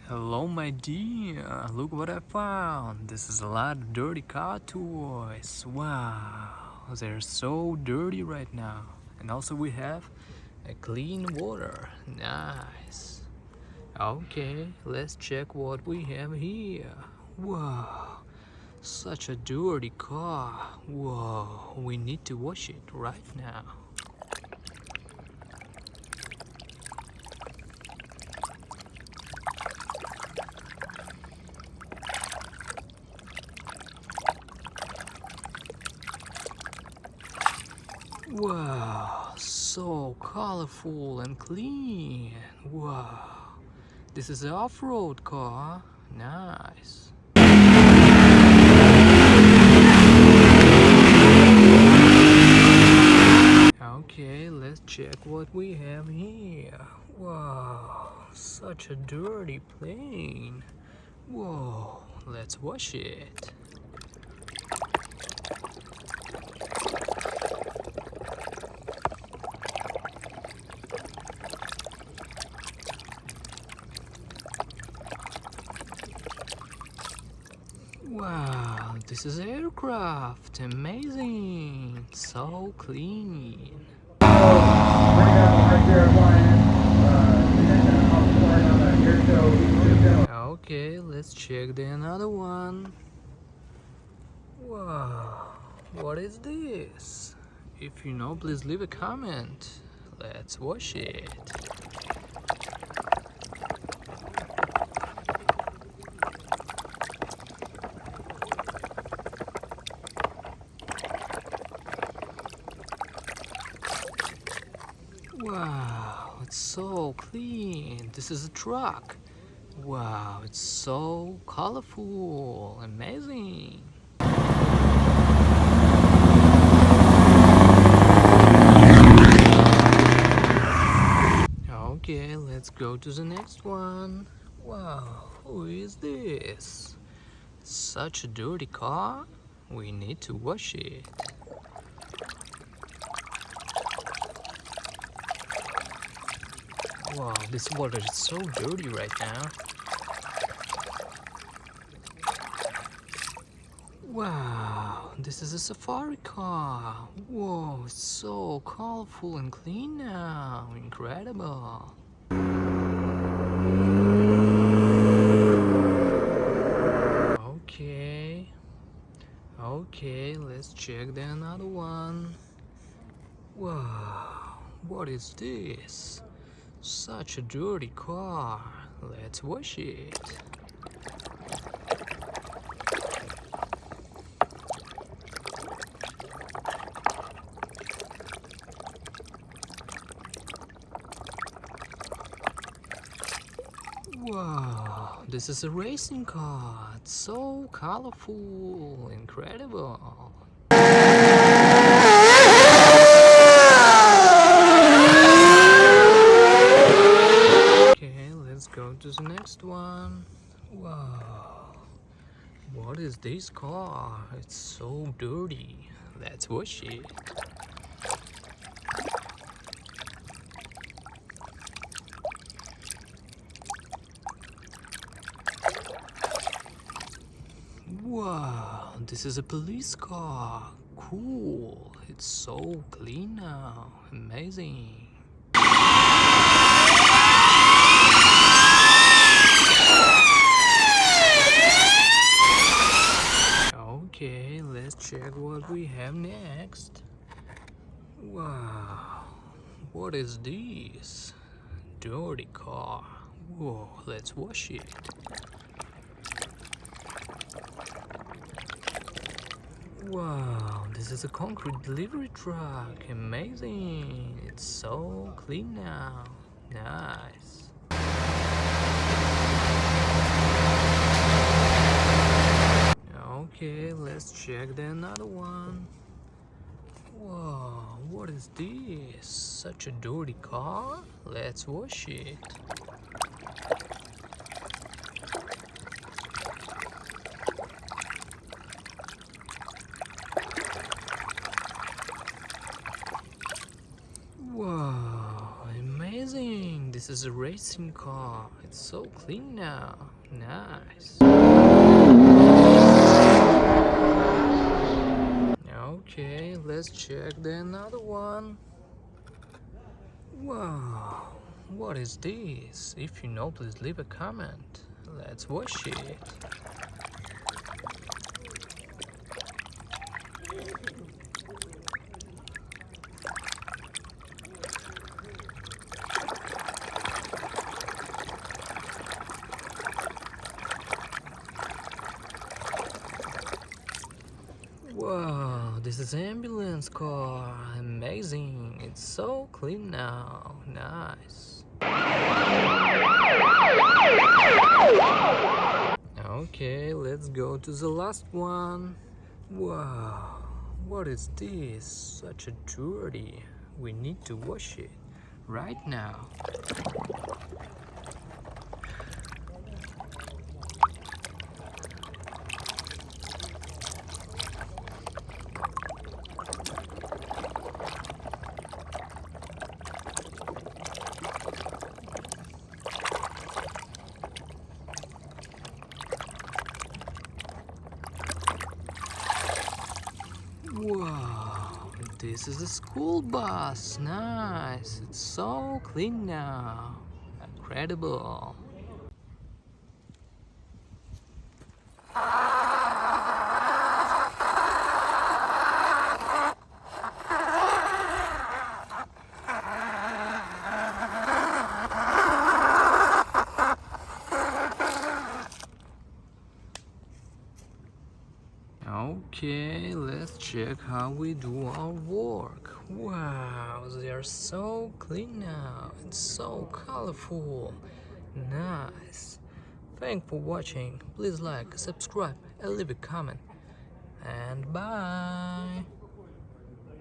Hello, my dear. Look what I found. This is a lot of dirty car toys. Wow, they're so dirty right now. And also, we have a clean water. Nice. Okay, let's check what we have here. Wow, such a dirty car. Whoa, we need to wash it right now. Wow, so colorful and clean. Wow, this is an off-road car. Nice. Okay, let's check what we have here. Wow, such a dirty plane. Whoa, let's wash it. Wow, this is aircraft. Amazing. So clean. Okay, let's check the another one. Wow, what is this? If you know, please leave a comment. Let's wash it. Wow, it's so clean. This is a truck. Wow, it's so colorful. Amazing. Okay, let's go to the next one. Wow, who is this? Such a dirty car. We need to wash it. Wow, this water is so dirty right now. Wow, this is a safari car. Whoa, it's so colorful and clean now. Incredible. Okay, let's check the another one. Wow, what is this? Such a dirty car. Let's wash it. Wow, this is a racing car. It's so colorful, incredible. Let's go to the next one. Wow, what is this car? It's so dirty. Let's wash it. Wow, this is a police car. Cool. It's so clean now. Amazing. Okay, let's check what we have next. Wow, what is this? Dirty car. Whoa, let's wash it. Wow, this is a concrete delivery truck. Amazing. It's so clean now. Nice. Okay, let's check the another one. Wow, what is this? Such a dirty car? Let's wash it. Wow, amazing. this is a racing car. It's so clean now. Nice. Okay, let's check the another one. Wow, what is this? If you know, please leave a comment. Let's wash it. Wow, this is ambulance car. Amazing. It's so clean now. Nice. Okay, let's go to the last one. Wow, what is this? Such a dirty. We need to wash it right now. Wow, this is a school bus. Nice. It's so clean now. Incredible. Okay, let's check how we do our work. Wow, they are so clean now. It's so colorful. Nice. Thanks for watching. Please like, subscribe, and leave a comment. And bye.